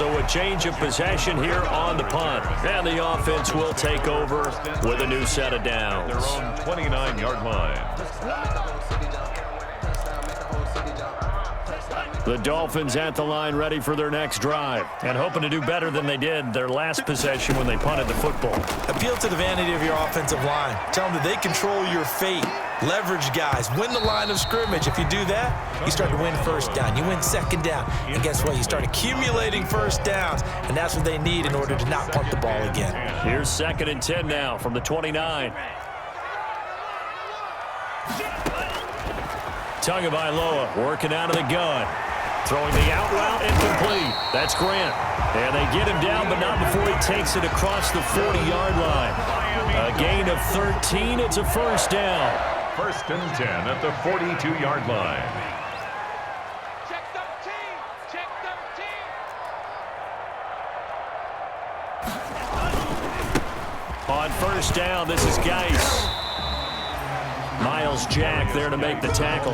So a change of possession here on the punt. And the offense will take over with a new set of downs. Their own 29-yard line. The Dolphins at the line ready for their next drive and hoping to do better than they did their last possession when they punted the football. Appeal to the vanity of your offensive line. Tell them that they control your fate. Leverage guys. Win the line of scrimmage. If you do that, you start to win first down. You win second down. And guess what? You start accumulating first downs. And that's what they need in order to not punt the ball again. Here's 2nd and 10 now from the 29. Tagovailoa working out of the gun. Throwing the out route incomplete. That's Grant. And they get him down, but not before he takes it across the 40-yard line. A gain of 13. It's a first down. 1st and 10 at the 42-yard line. Check 13. Check 13. On first down, this is Geis. Miles Jack there to make the tackle.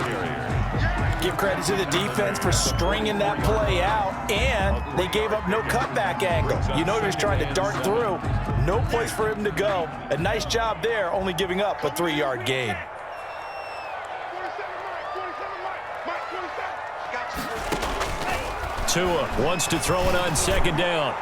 Give credit to the defense for stringing that play out, and they gave up no cutback angle. You know they're trying to dart through. No place for him to go. A nice job there, only giving up a 3-yard gain. Tua wants to throw it on 2nd down.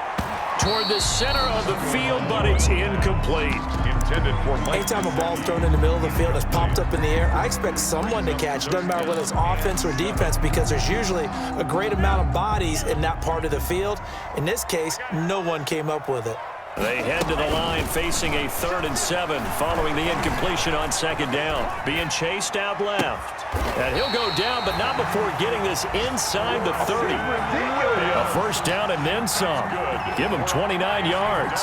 Toward the center of the field, but it's incomplete. Intended for Mike. Anytime a ball's thrown in the middle of the field that's popped up in the air, I expect someone to catch it. Doesn't matter whether it's offense or defense, because there's usually a great amount of bodies in that part of the field. In this case, no one came up with it. They head to the line facing a 3rd and 7 following the incompletion on 2nd down. Being chased out left. And he'll go down, but not before getting this inside the 30. A first down and then some. Give him 29 yards.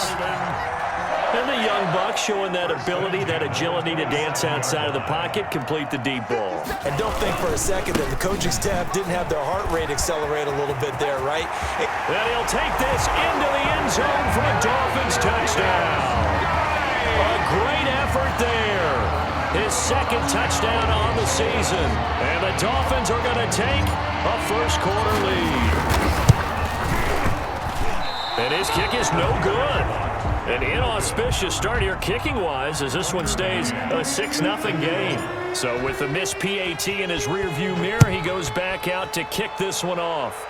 And the young buck showing that ability, that agility to dance outside of the pocket, complete the deep ball. And don't think for a second that the coaching staff didn't have their heart rate accelerate a little bit there, right? And he'll take this into the end zone for a Dolphins touchdown. A great effort there. His 2nd touchdown on the season. And the Dolphins are going to take a first-quarter lead. And his kick is no good. An inauspicious start here kicking-wise as this one stays a 6-0 game. So with the missed PAT in his rearview mirror, he goes back out to kick this one off.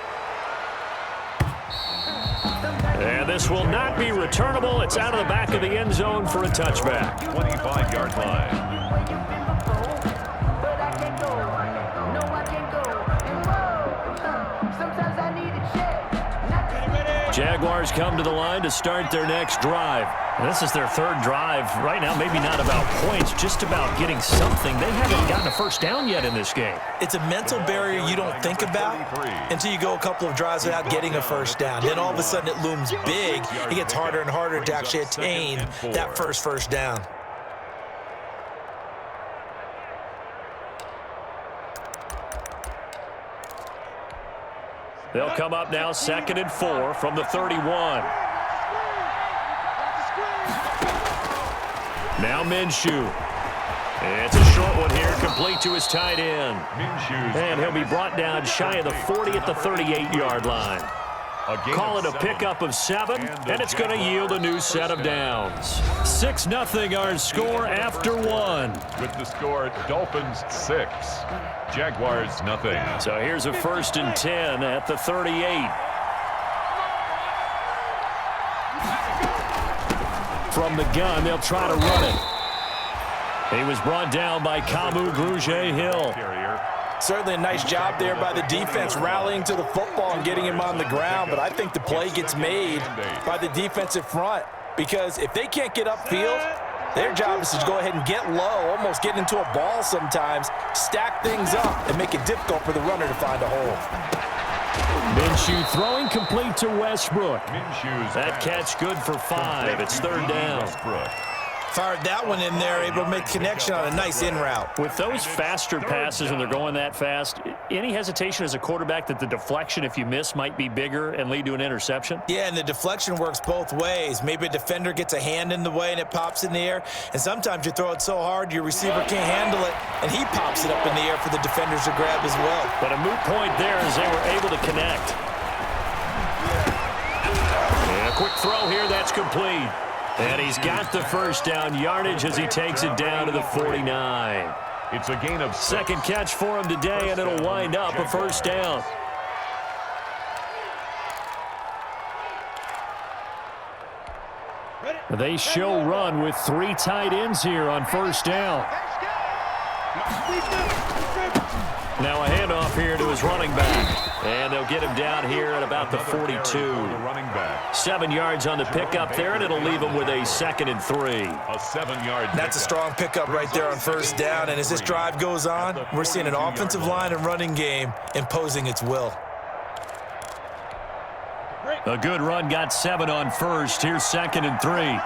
And this will not be returnable. It's out of the back of the end zone for a touchback. 25-yard line. Jaguars come to the line to start their next drive. And this is their 3rd drive. Right now, maybe not about points, just about getting something. They haven't gotten a first down yet in this game. It's a mental barrier you don't think about until you go a couple of drives without getting a first down. Then all of a sudden it looms big. It gets harder and harder to actually attain that first down. They'll come up now 2nd and 4 from the 31. Now Minshew. It's a short one here, complete to his tight end. And he'll be brought down shy of the 40 at the 38-yard line. Call it a pickup of 7, and it's going to yield a new set of downs. 6-0 our score after 1. With the score, Dolphins 6, Jaguars nothing. So here's a 1st and 10 at the 38. From the gun, they'll try to run it. He was brought down by Kamu Grugier-Hill. Certainly a nice job there by the defense rallying to the football and getting him on the ground, but I think the play gets made by the defensive front because if they can't get upfield, their job is to go ahead and get low, almost get into a ball sometimes, stack things up, and make it difficult for the runner to find a hole. Minshew throwing complete to Westbrook. That catch good for 5. It's 3rd down. Fired that one in there, able to make connection on a nice in route. With those faster passes when they're going that fast, any hesitation as a quarterback that the deflection, if you miss, might be bigger and lead to an interception? Yeah, and the deflection works both ways. Maybe a defender gets a hand in the way and it pops in the air, and sometimes you throw it so hard your receiver can't handle it, and he pops it up in the air for the defenders to grab as well. But a moot point there as they were able to connect. quick throw here. That's complete. And he's got the first down yardage as he takes it down to the 49. It's a gain of 6. Second catch for him today, and it'll wind up a first down. They show run with 3 tight ends here on first down. Now a handoff here to his running back. And they'll get him down here at about the 42. 7 yards on the pickup there, and it'll leave him with a 2nd and 3. A 7-yard. That's a strong pickup right there on first down. And as this drive goes on, we're seeing an offensive line and running game imposing its will. A good run, got 7 on first. Here's 2nd and 3.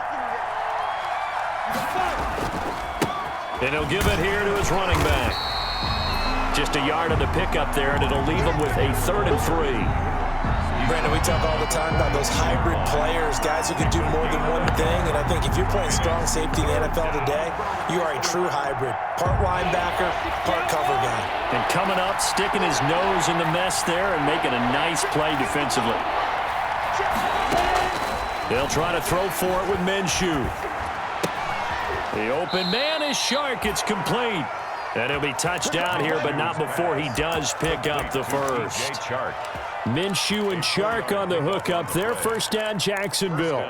And he'll give it here to his running back. Just a yard on the pickup there, and it'll leave him with a 3rd and 3. Brandon, we talk all the time about those hybrid players, guys who can do more than one thing. And I think if you're playing strong safety in the NFL today, you are a true hybrid. Part linebacker, part cover guy. And coming up, sticking his nose in the mess there and making a nice play defensively. They'll try to throw for it with Minshew. The open man is Shark. It's complete. And he'll be touched down here, but not before he does pick up the first. Minshew and Shark on the hook up there. First down, Jacksonville.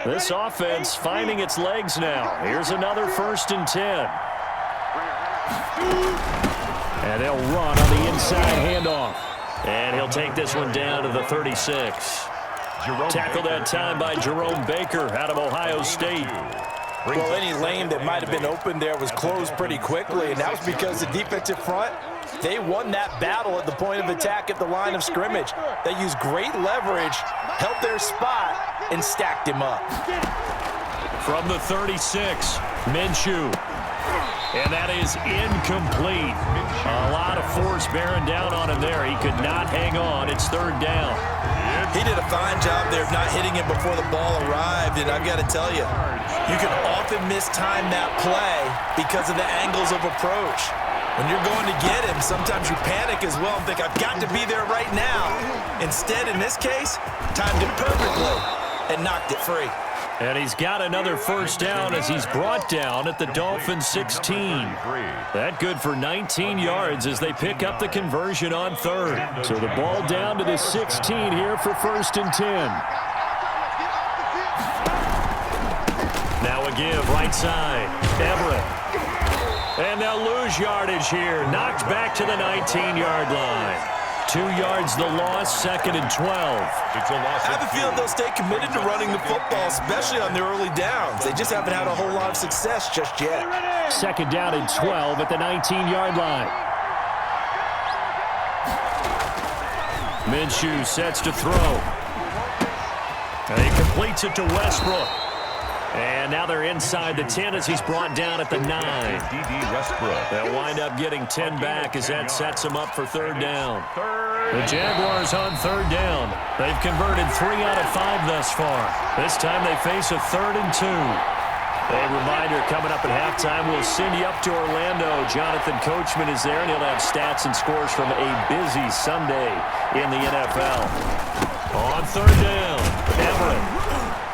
This offense finding its legs now. Here's another 1st and 10. And they'll run on the inside handoff. And he'll take this one down to the 36. Tackled that time by Jerome Baker out of Ohio State. Well, any lane that might have been open there was closed pretty quickly, and that was because the defensive front, they won that battle at the point of attack at the line of scrimmage. They used great leverage, held their spot, and stacked him up. From the 36, Minshew. And that is incomplete. A lot of force bearing down on him there. He could not hang on. It's 3rd down. He did a fine job there of not hitting him before the ball arrived, and I've got to tell you, you can often mistime that play because of the angles of approach. When you're going to get him, sometimes you panic as well and think, I've got to be there right now. Instead, in this case, timed it perfectly and knocked it free. And he's got another first down as he's brought down at the Dolphins 16. That good for 19 yards as they pick up the conversion on 3rd. So the ball down to the 16 here for 1st and 10. Now a give right side. Everett. And they'll lose yardage here. Knocked back to the 19-yard line. 2 yards the loss, 2nd and 12. It's a loss. I have a feeling they'll stay committed to running the football, especially on the early downs. They just haven't had a whole lot of success just yet. 2nd down and 12 at the 19-yard line. Minshew sets to throw. And he completes it to Westbrook. And now they're inside the 10 as he's brought down at the 9. They'll wind up getting 10 back as that sets them up for 3rd down. The Jaguars on 3rd down. They've converted 3 out of 5 thus far. This time they face a 3rd and 2. A reminder coming up at halftime, we'll send you up to Orlando. Jonathan Coachman is there, and he'll have stats and scores from a busy Sunday in the NFL. On 3rd down, Everett.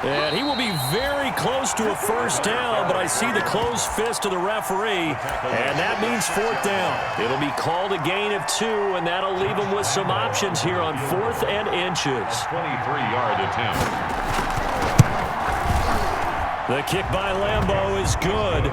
And he will be very close to a first down, but I see the closed fist of the referee, and that means 4th down. It'll be called a gain of 2, and that'll leave him with some options here on 4th and inches. 23-yard attempt. The kick by Lambeau is good,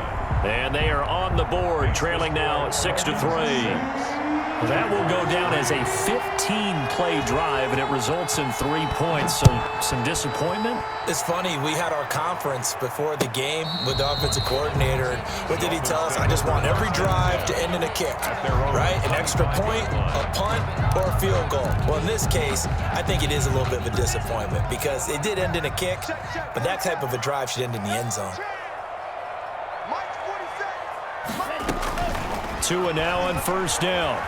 and they are on the board, trailing now 6-3. That will go down as a 15-play drive, and it results in 3 points. So some disappointment? It's funny, we had our conference before the game with the offensive coordinator, and what did he tell us? I just want every drive to end in a kick, right? An extra point, a punt, or a field goal. Well, in this case, I think it is a little bit of a disappointment because it did end in a kick, but that type of a drive should end in the end zone. 2 now on first down.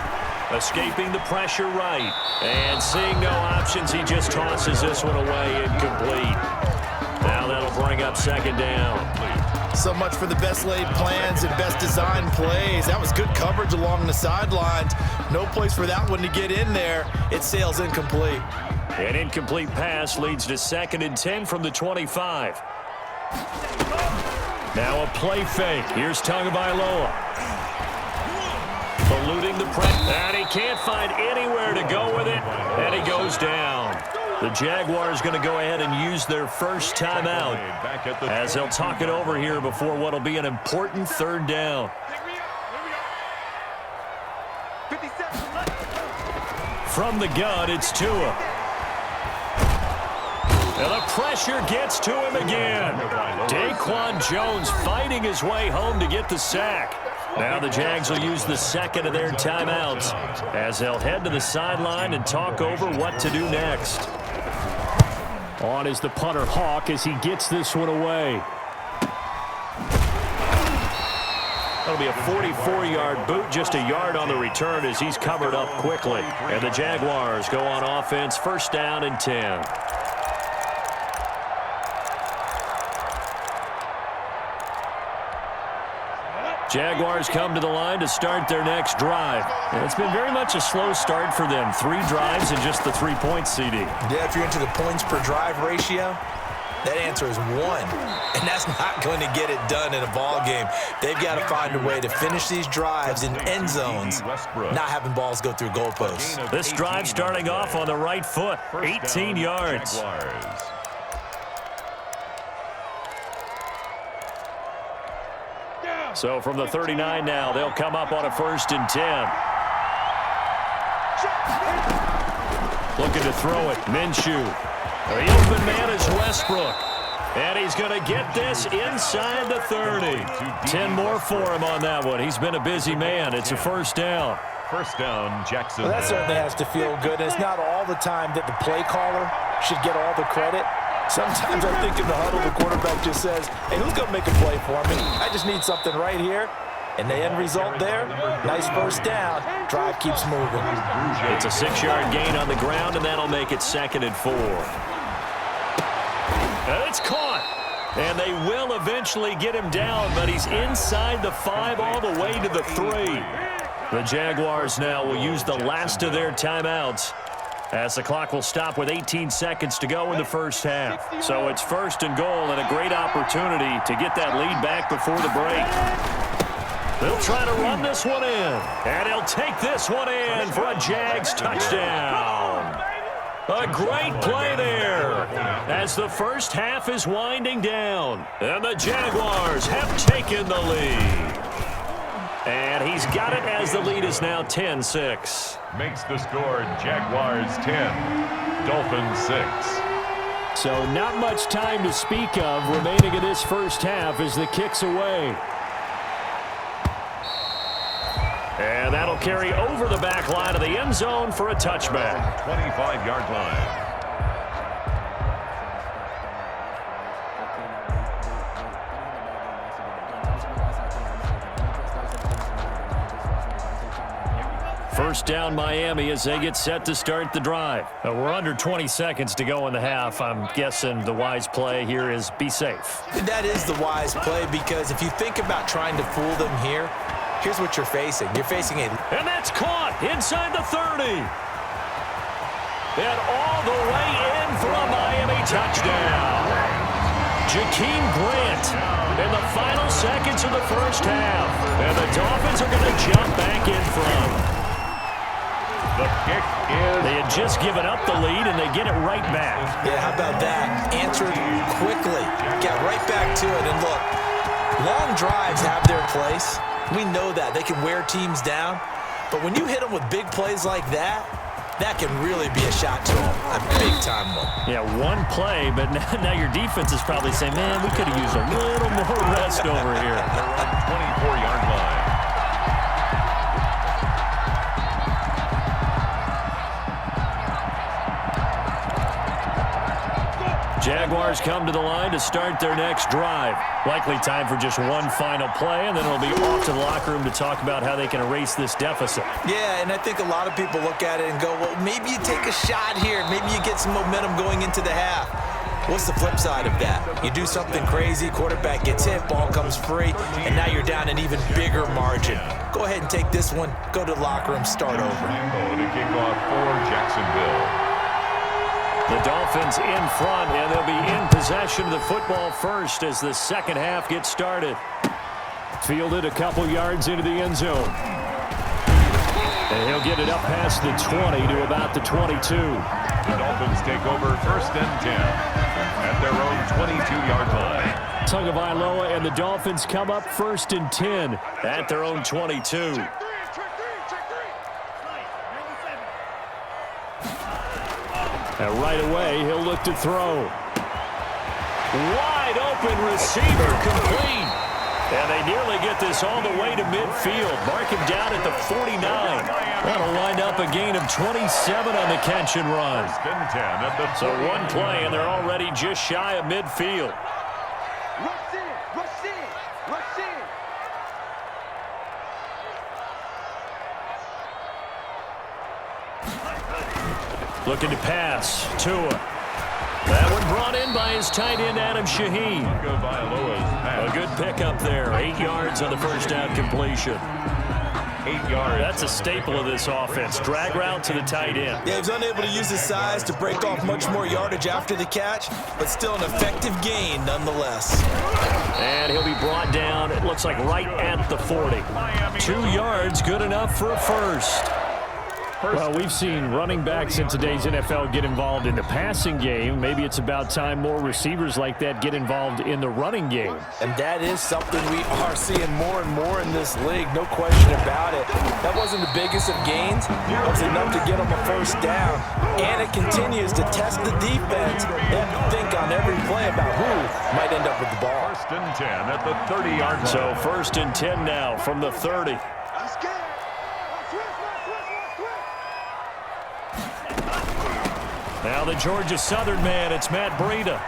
Escaping the pressure right. And seeing no options, he just tosses this one away incomplete. Now that'll bring up 2nd down. So much for the best laid plans and best design plays. That was good coverage along the sidelines. No place for that one to get in there. It sails incomplete. An incomplete pass leads to 2nd and 10 from the 25. Now a play fake. Here's Tagovailoa. Eluding the press. And he can't find anywhere to go with it. And he goes down. The Jaguars going to go ahead and use their first timeout as they'll talk it over here before what will be an important 3rd down. From the gun, it's Tua. And the pressure gets to him again. Daquan Jones fighting his way home to get the sack. Now the Jags will use the 2nd of their timeouts as they'll head to the sideline and talk over what to do next. On is the punter Hawk as he gets this one away. That'll be a 44-yard boot, just a yard on the return as he's covered up quickly. And the Jaguars go on offense, 1st down and 10. Jaguars come to the line to start their next drive. And it's been very much a slow start for them. 3 drives and just the 3 points, CD. Yeah, if you're into the points per drive ratio, that answer is 1. And that's not going to get it done in a ball game. They've got to find a way to finish these drives in end zones, not having balls go through goalposts. This drive starting off on the right foot, 18 yards. So from the 39 now, they'll come up on a 1st and 10. Looking to throw it, Minshew. The open man is Westbrook. And he's going to get this inside the 30. 10 more for him on that one. He's been a busy man. It's a 1st down. 1st down, Jackson. Well, that certainly has to feel good. And it's not all the time that the play caller should get all the credit. Sometimes I think in the huddle, the quarterback just says, hey, who's going to make a play for me? I just need something right here. And the end result there, nice 1st down. Drive keeps moving. It's a 6-yard gain on the ground, and that'll make it 2nd and 4. And it's caught. And they will eventually get him down, but he's inside the 5 all the way to the 3. The Jaguars now will use the last of their timeouts as the clock will stop with 18 seconds to go in the 1st half. So it's 1st and goal and a great opportunity to get that lead back before the break. They'll try to run this one in, and he'll take this one in for a Jags touchdown. A great play there as the 1st half is winding down, and the Jaguars have taken the lead. And he's got it as the lead is now 10-6. Makes the score Jaguars 10, Dolphins 6. So not much time to speak of remaining in this 1st half as the kick's away. And that'll carry over the back line of the end zone for a touchback. 25-yard line. First down Miami as they get set to start the drive. We're under 20 seconds to go in the half. I'm guessing the wise play here is be safe. That is the wise play because if you think about trying to fool them here, here's what you're facing. You're facing a... And that's caught inside the 30. And all the way in for a Miami touchdown. Jakeem Grant in the final seconds of the 1st half. And the Dolphins are going to jump back in front. The kick is... They had just given up the lead, and they get it right back. Yeah, how about that? Answered quickly. Get right back to it. And look, long drives have their place. We know that. They can wear teams down. But when you hit them with big plays like that, that can really be a shot to them. A big-time one. Yeah, one play, but now your defense is probably saying, man, we could have used a little more rest over here. They're on the 24-yard line. Jaguars come to the line to start their next drive. Likely time for just one final play, and then it'll be off to the locker room to talk about how they can erase this deficit. Yeah, and I think a lot of people look at it and go, well, maybe you take a shot here. Maybe you get some momentum going into the half. What's the flip side of that? You do something crazy, quarterback gets hit, ball comes free, and now you're down an even bigger margin. Go ahead and take this one, go to the locker room, start over. To kick off for Jacksonville. The Dolphins in front, and they'll be in possession of the football first as the second half gets started. Fielded a couple yards into the end zone. And he'll get it up past the 20 to about the 22. The Dolphins take over 1st and 10 at their own 22-yard line. Tagovailoa and the Dolphins come up 1st and 10 at their own 22. And right away, he'll look to throw. Wide open receiver, complete. And they nearly get this all the way to midfield. Mark him down at the 49. That'll wind up a gain of 27 on the catch and run. So one play, and they're already just shy of midfield. Rush in, rush in, rush in. Looking to pass. Tua. That one brought in by his tight end, Adam Shaheen. A good pickup there. 8 yards on the first down completion. 8 yards. That's a staple of this offense. Drag route to the tight end. Yeah, he was unable to use his size to break off much more yardage after the catch, but still an effective gain nonetheless. And he'll be brought down, it looks like right at the 40. 2 yards, good enough for a first. Well, we've seen running backs in today's NFL get involved in the passing game. Maybe it's about time more receivers like that get involved in the running game. And that is something we are seeing more and more in this league, no question about it. That wasn't the biggest of gains. That was enough to get them a first down. And it continues to test the defense. They have to think on every play about who might end up with the ball. 1st and 10 at the 30-yard line. So 1st and 10 now from the 30. Now the Georgia Southern man, it's Matt Breida,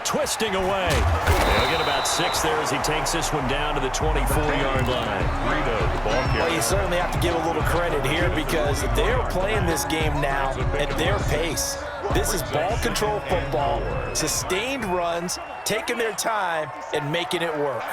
twisting away. He'll get about 6 there as he takes this one down to the 24-yard line. Breida, the ball carrier. Well, you certainly have to give a little credit here because they're playing this game now at their pace. This is ball control football, sustained runs, taking their time, and making it work.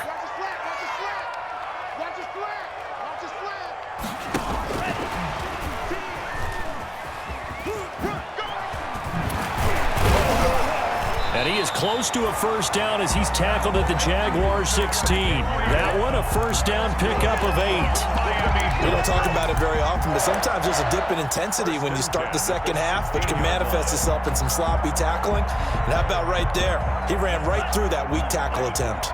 And he is close to a first down as he's tackled at the Jaguars 16. That one, a first down pickup of 8. We don't talk about it very often, but sometimes there's a dip in intensity when you start the second half, which can manifest itself in some sloppy tackling. And how about right there? He ran right through that weak tackle attempt.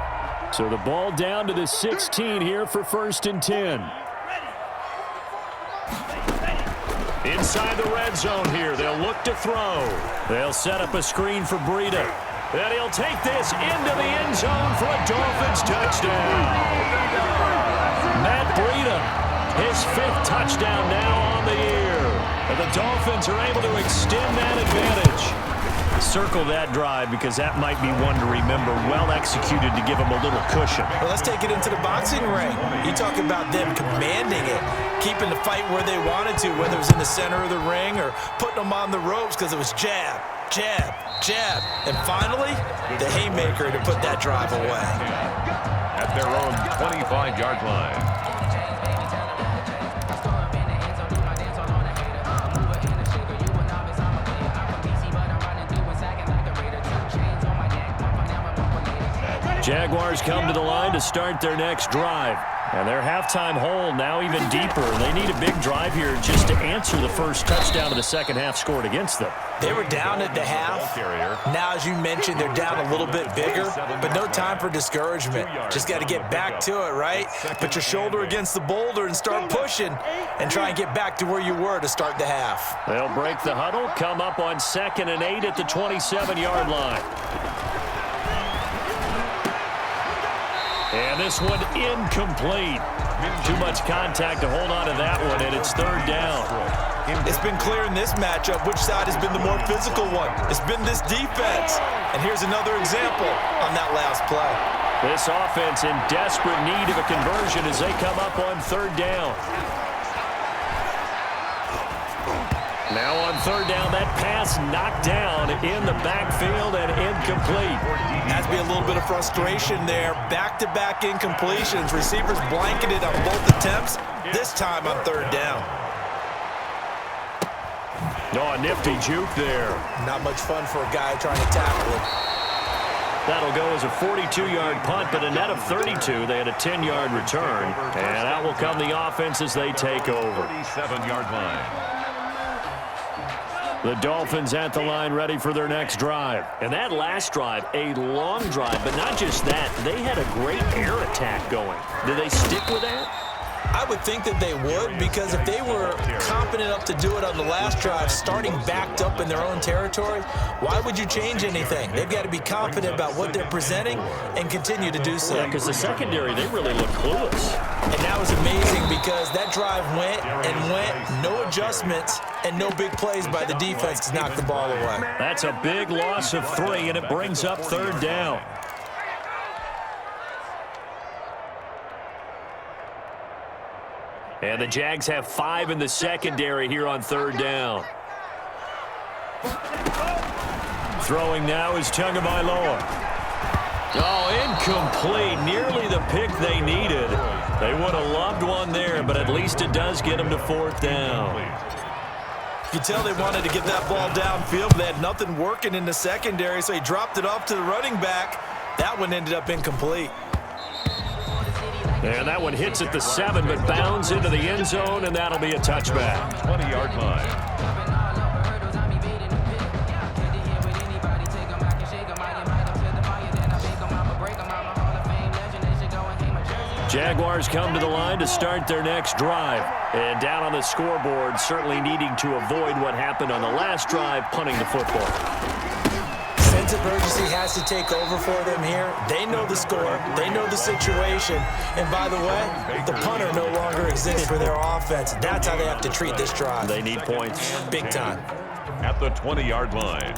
So the ball down to the 16 here for 1st and 10. Inside the red zone here, they'll look to throw. They'll set up a screen for Breida. And he'll take this into the end zone for a Dolphins touchdown. Matt Breida, his 5th touchdown now on the year. And the Dolphins are able to extend that advantage. Circle that drive because that might be one to remember. Well executed to give them a little cushion. Well, let's take it into the boxing ring. You talk about them commanding it, keeping the fight where they wanted to, whether it was in the center of the ring or putting them on the ropes because it was jab, jab, jab. And finally, the haymaker to put that drive away. At their own 25-yard line. Jaguars come to the line to start their next drive. And their halftime hole now even deeper. They need a big drive here just to answer the first touchdown of the second half scored against them. They were down at the half. Now, as you mentioned, they're down a little bit bigger, but no time for discouragement. Just got to get back to it, right? Put your shoulder against the boulder and start pushing and try and get back to where you were to start the half. They'll break the huddle, come up on 2nd and 8 at the 27-yard line. And this one incomplete. Too much contact to hold on to that one, and it's 3rd down. It's been clear in this matchup which side has been the more physical one. It's been this defense. And here's another example on that last play. This offense in desperate need of a conversion as they come up on 3rd down. Now on third down, that pass knocked down in the backfield and incomplete. Has to be a little bit of frustration there. Back-to-back incompletions. Receivers blanketed on both attempts, this time on third down. Oh, a nifty juke there. Not much fun for a guy trying to tackle it. That'll go as a 42-yard punt, but a net of 32. They had a 10-yard return. And out will come the offense as they take over. 37-yard line. The Dolphins at the line ready for their next drive. And that last drive, a long drive, but not just that. They had a great air attack going. Did they stick with that? I would think that they would, because if they were confident enough to do it on the last drive, starting backed up in their own territory, why would you change anything? They've got to be confident about what they're presenting and continue to do so. Yeah, because the secondary, they really look clueless. And that was amazing because that drive went and went, no adjustments and no big plays by the defense to knock the ball away. That's a big loss of 3, and it brings up third down. And the Jags have 5 in the secondary here on third down. Throwing now is Tagovailoa. Oh, incomplete. Nearly the pick they needed. They would have loved one there, but at least it does get them to fourth down. You can tell they wanted to get that ball downfield, but they had nothing working in the secondary, so he dropped it off to the running back. That one ended up incomplete. And that one hits at the 7, but bounds into the end zone, and that'll be a touchback. 20-yard line. Jaguars come to the line to start their next drive. And down on the scoreboard, certainly needing to avoid what happened on the last drive, punting the football. Sense of urgency has to take over for them here. They know the score. They know the situation. And by the way, the punter no longer exists for their offense. That's how they have to treat this drive. They need points. Big time. At the 20-yard line.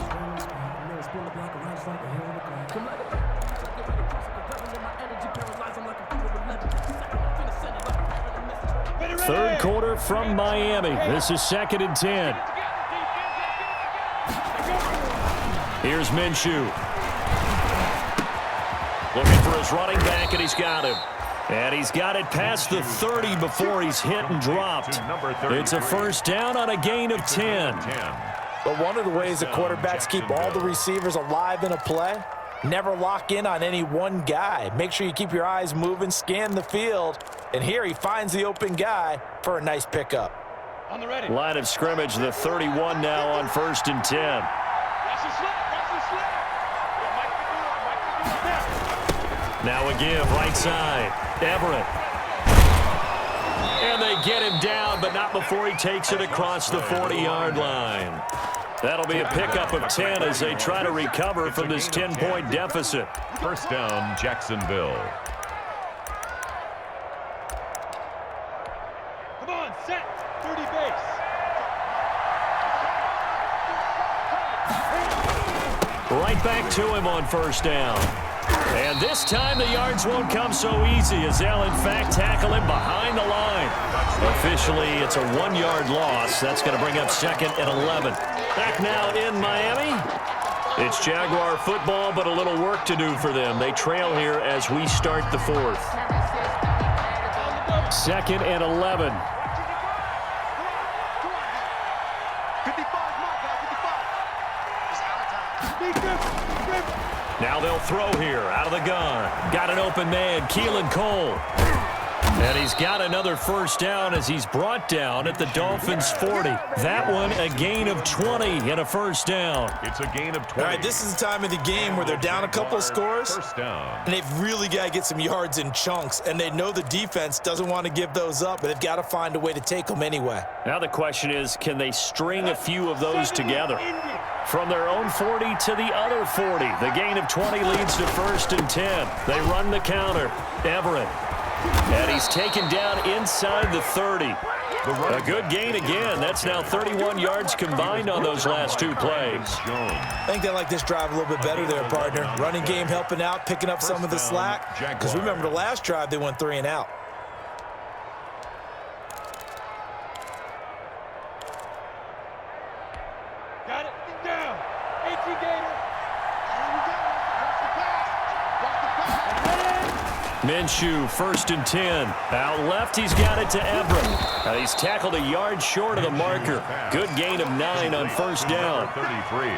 Third quarter from Miami. This is 2nd and 10. Here's Minshew. Looking for his running back, and he's got him. And he's got it past the 30 before he's hit and dropped. It's a first down on a gain of 10. But one of the ways the quarterbacks keep all the receivers alive in a play, never lock in on any one guy. Make sure you keep your eyes moving, scan the field. And here he finds the open guy for a nice pickup. Line of scrimmage, the 31 now on 1st and 10. Now a give, right side. Everett. And they get him down, but not before he takes it across the 40-yard line. That'll be a pickup of 10 as they try to recover from this 10-point deficit. First down, Jacksonville. Come on, set. 30 base. Right back to him on first down. And this time the yards won't come so easy as they'll, in fact, tackle him behind the line. Officially, it's a 1-yard loss. That's going to bring up 2nd and 11. Back now in Miami. It's Jaguar football, but a little work to do for them. They trail here as we start the 4th. 2nd and 11. 55. Now they'll throw here out of the gun. Got an open man, Keelan Cole. And he's got another first down as he's brought down at the Dolphins' 40. That one a gain of 20 and a first down. It's a gain of 20. All right, this is the time of the game where they're down a couple of scores. First down. And they've really got to get some yards in chunks. And they know the defense doesn't want to give those up, but they've got to find a way to take them anyway. Now the question is, can they string a few of those together? From their own 40 to the other 40. The gain of 20 leads to 1st and 10. They run the counter. Everett. And he's taken down inside the 30. A good gain again. That's now 31 yards combined on those last 2 plays. I think they like this drive a little bit better there, partner. Running game helping out, picking up some of the slack. Because remember, the last drive, they went 3 and out. Minshew, 1st and 10. Out left, he's got it to Everett. He's tackled a yard short of the marker. Good gain of 9 on 1st down. 33.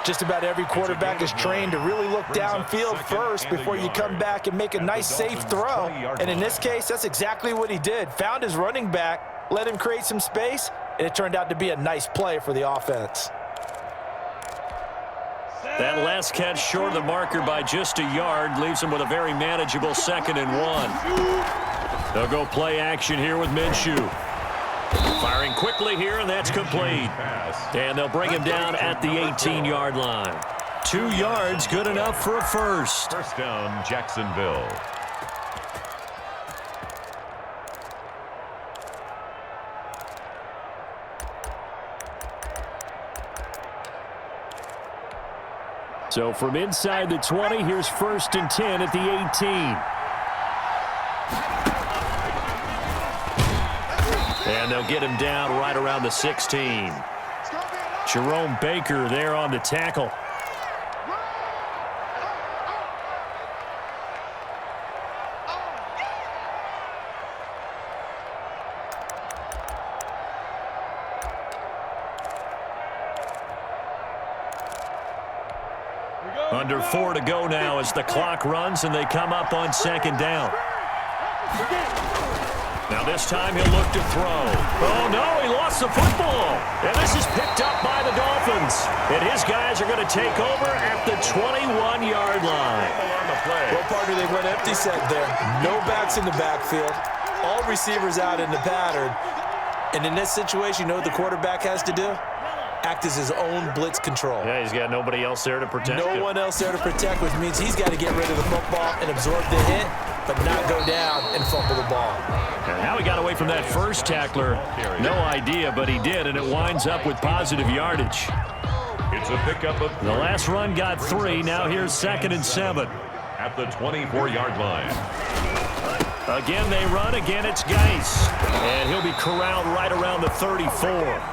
Just about every quarterback is trained to really look downfield first before you come back and make a nice, safe throw. And in this case, that's exactly what he did. Found his running back, let him create some space, and it turned out to be a nice play for the offense. That last catch short of the marker by just a yard leaves him with a very manageable 2nd and 1. They'll go play action here with Minshew. Firing quickly here, and that's complete. And they'll bring him down at the 18-yard line. 2 yards, good enough for a first. First down, Jacksonville. So from inside the 20, here's 1st and 10 at the 18. And they'll get him down right around the 16. Jerome Baker there on the tackle. Under 4 to go now as the clock runs and they come up on 2nd down. Now this time he'll look to throw. Oh no, he lost the football. And this is picked up by the Dolphins. And his guys are going to take over at the 21-yard line. Well, partner, they went empty set there. No backs in the backfield. All receivers out in the pattern. And in this situation, you know what the quarterback has to do? Act as his own blitz control. Yeah, he's got nobody else there to protect him. No one else there to protect, which means he's got to get rid of the football and absorb the hit, but not go down and fumble the ball. And how he got away from that first tackler, no idea, but he did, and it winds up with positive yardage. It's a pickup of The last run got 3. Now here's 2nd and 7. at the 24-yard line. Again, they run. Again, it's Geis. And he'll be corralled right around the 34.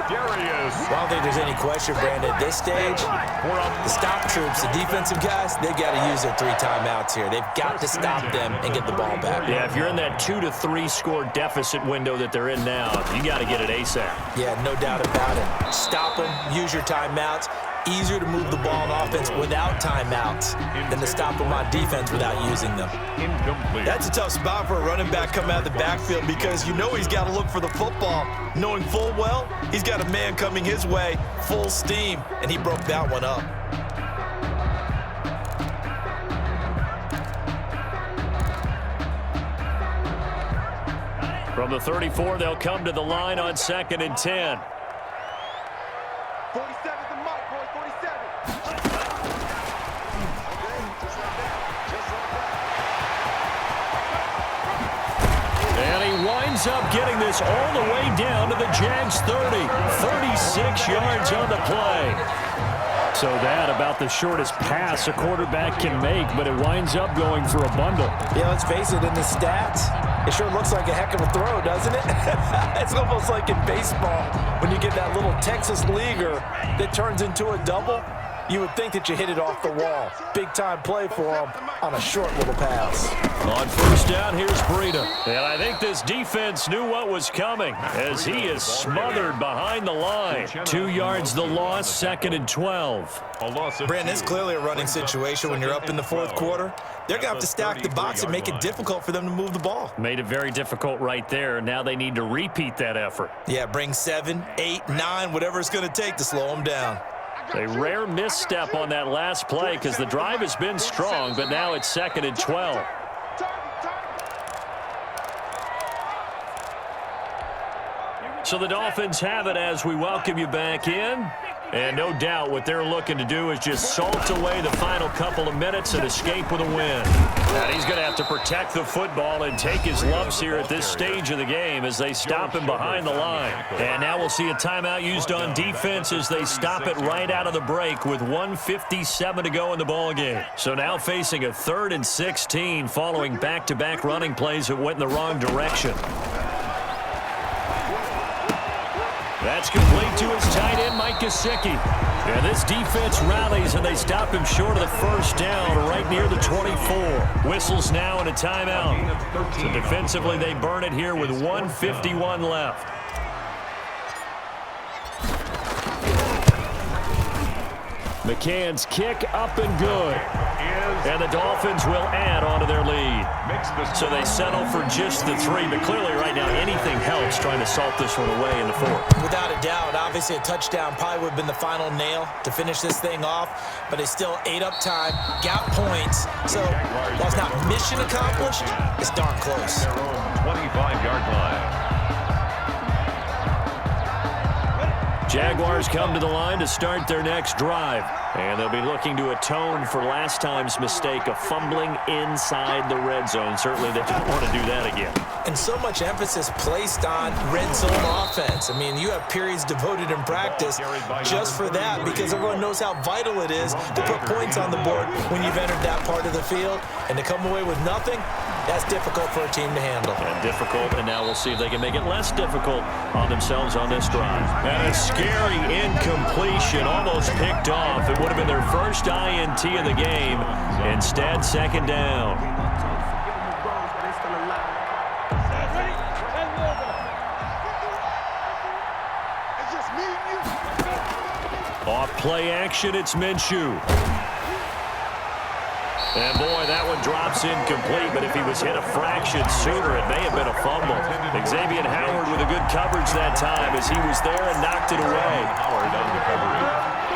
Darius. I don't think there's any question, Brandon. At this stage, the stop troops, the defensive guys, they've got to use their 3 timeouts here. They've got to stop them and get the ball back. Yeah, if you're in that 2 to 3 score deficit window that they're in now, you got to get it ASAP. Yeah, no doubt about it. Stop them, use your timeouts. Easier to move the ball on offense without timeouts than to stop them on defense without using them. Incomplete. That's a tough spot for a running back coming out of the backfield because you know he's got to look for the football, knowing full well he's got a man coming his way full steam, and he broke that one up. From the 34, they'll come to the line on 2nd and 10. 47's the mark, boy, 47. And he winds up getting this all the way down to the Jags 30. 36 yards on the play. So that about the shortest pass a quarterback can make, but it winds up going for a bundle. Yeah, let's face it, in the stats, it sure looks like a heck of a throw, doesn't it? It's almost like in baseball when you get that little Texas leaguer that turns into a double. You would think that you hit it off the wall. Big-time play for him on a short little pass. On 1st down, here's Breida. And I think this defense knew what was coming as he is smothered behind the line. 2 yards the loss, 2nd and 12. Brandon, it's clearly a running situation when you're up in the 4th quarter. They're going to have to stack the box and make it difficult for them to move the ball. Made it very difficult right there. Now they need to repeat that effort. Yeah, bring 7, 8, 9, whatever it's going to take to slow them down. A rare misstep on that last play because the drive has been strong, but now it's 2nd and 12. So the Dolphins have it as we welcome you back in. And no doubt what they're looking to do is just salt away the final couple of minutes and escape with a win. And he's going to have to protect the football and take his lumps here at this stage of the game as they stop him behind the line. And now we'll see a timeout used on defense as they stop it right out of the break with 1:57 to go in the ballgame. So now facing a 3rd and 16 following back-to-back running plays that went in the wrong direction. That's complete to his tight end, Mike Gesicki. And this defense rallies, and they stop him short of the first down right near the 24. Whistles now and a timeout. So defensively, they burn it here with 1:51 left. McCann's kick up and good. And the Dolphins will add on to their lead. So they settle for just the 3, but clearly right now anything helps trying to salt this one away in the 4th. Without a doubt, obviously a touchdown probably would have been the final nail to finish this thing off, but they still ate up time, got points. So while it's not mission accomplished, it's darn close. Their own 25-yard line. Jaguars come to the line to start their next drive. And they'll be looking to atone for last time's mistake of fumbling inside the red zone. Certainly they don't want to do that again. And so much emphasis placed on red zone offense. I mean, you have periods devoted in practice just for that because everyone knows how vital it is to put points on the board when you've entered that part of the field. And to come away with nothing, that's difficult for a team to handle. And difficult, and now we'll see if they can make it less difficult on themselves on this drive. And a scary incompletion, almost picked off. It would have been their first INT of the game. Instead, second down. Off play action, it's Minshew. And boy, that one drops incomplete, but if he was hit a fraction sooner, it may have been a fumble. Xavier Howard with a good coverage that time as he was there and knocked it away. Howard on the recovery.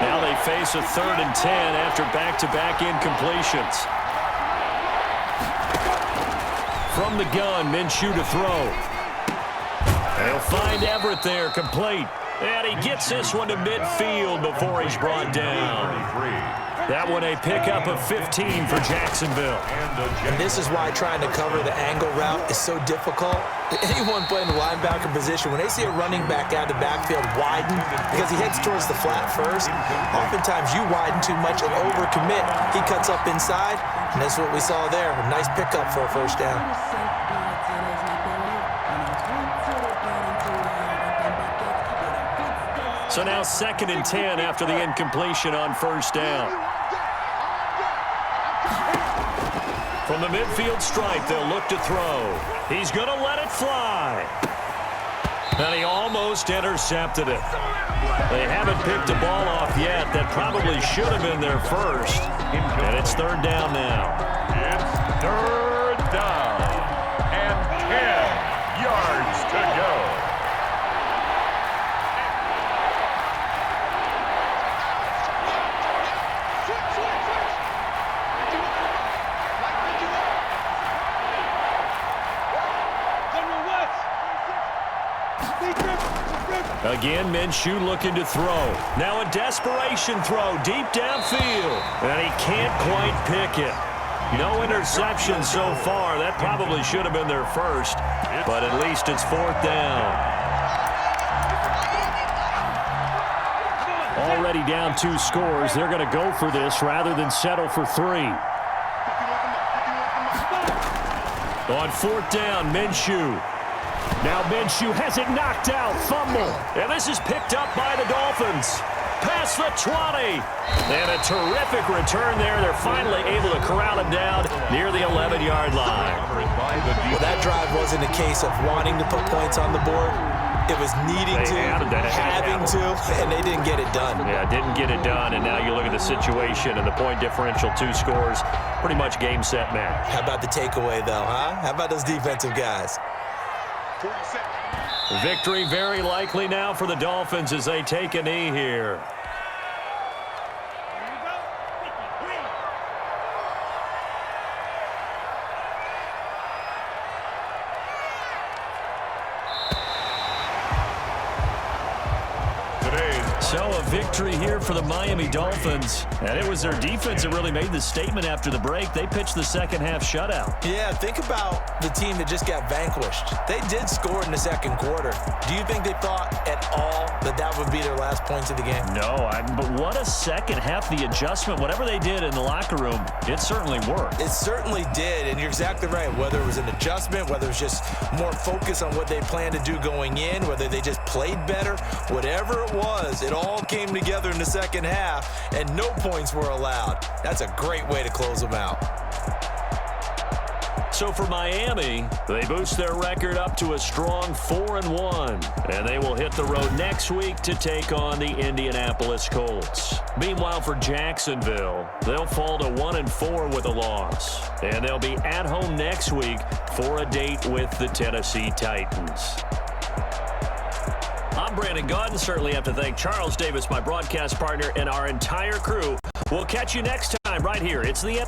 Now they face a 3rd and 10 after back-to-back incompletions. From the gun, Minshew to throw. They'll find Everett there, complete. And he gets this one to midfield before he's brought down. That one a pickup of 15 for Jacksonville. And this is why trying to cover the angle route is so difficult. Anyone playing the linebacker position, when they see a running back out of the backfield widen, because he heads towards the flat first, oftentimes you widen too much and overcommit. He cuts up inside, and that's what we saw there. A nice pickup for a first down. So now 2nd and 10 after the incompletion on first down. From the midfield stripe, they'll look to throw. He's going to let it fly. And he almost intercepted it. They haven't picked a ball off yet. That probably should have been their first. And it's 3rd down now. It's 3rd down. And 10 yards to go. Again, Minshew looking to throw. Now a desperation throw deep downfield. And he can't quite pick it. No interception so far. That probably should have been their first. But at least it's 4th down. Already down 2 scores. They're going to go for this rather than settle for 3. On 4th down, Minshew. Now Minshew has it knocked out. Fumble. And this is picked up by the Dolphins. Past the 20. And a terrific return there. They're finally able to corral him down near the 11-yard line. Well, that drive wasn't a case of wanting to put points on the board. It was needing to, having to, and they didn't get it done. Yeah, didn't get it done, and now you look at the situation and the point differential, 2 scores, pretty much game, set, match. How about the takeaway, though, huh? How about those defensive guys? Victory very likely now for the Dolphins as they take a knee here. So a victory here for the Miami Dolphins. And it was their defense that really made the statement after the break. They pitched the second half shutout. Yeah, think about the team that just got vanquished. They did score in the second quarter. Do you think they thought at all that that would be their last points of the game? No, but what a second half. The adjustment, whatever they did in the locker room, it certainly worked. It certainly did, and you're exactly right. Whether it was an adjustment, whether it was just more focus on what they planned to do going in, whether they just played better, whatever it was, it all came together in the second half, and no points were allowed. That's a great way to close them out. So for Miami, they boost their record up to a strong 4-1, and they will hit the road next week to take on the Indianapolis Colts. Meanwhile, for Jacksonville, they'll fall to 1-4 with a loss, and they'll be at home next week for a date with the Tennessee Titans. I'm Brandon Gaudin. Certainly have to thank Charles Davis, my broadcast partner, and our entire crew. We'll catch you next time right here. It's the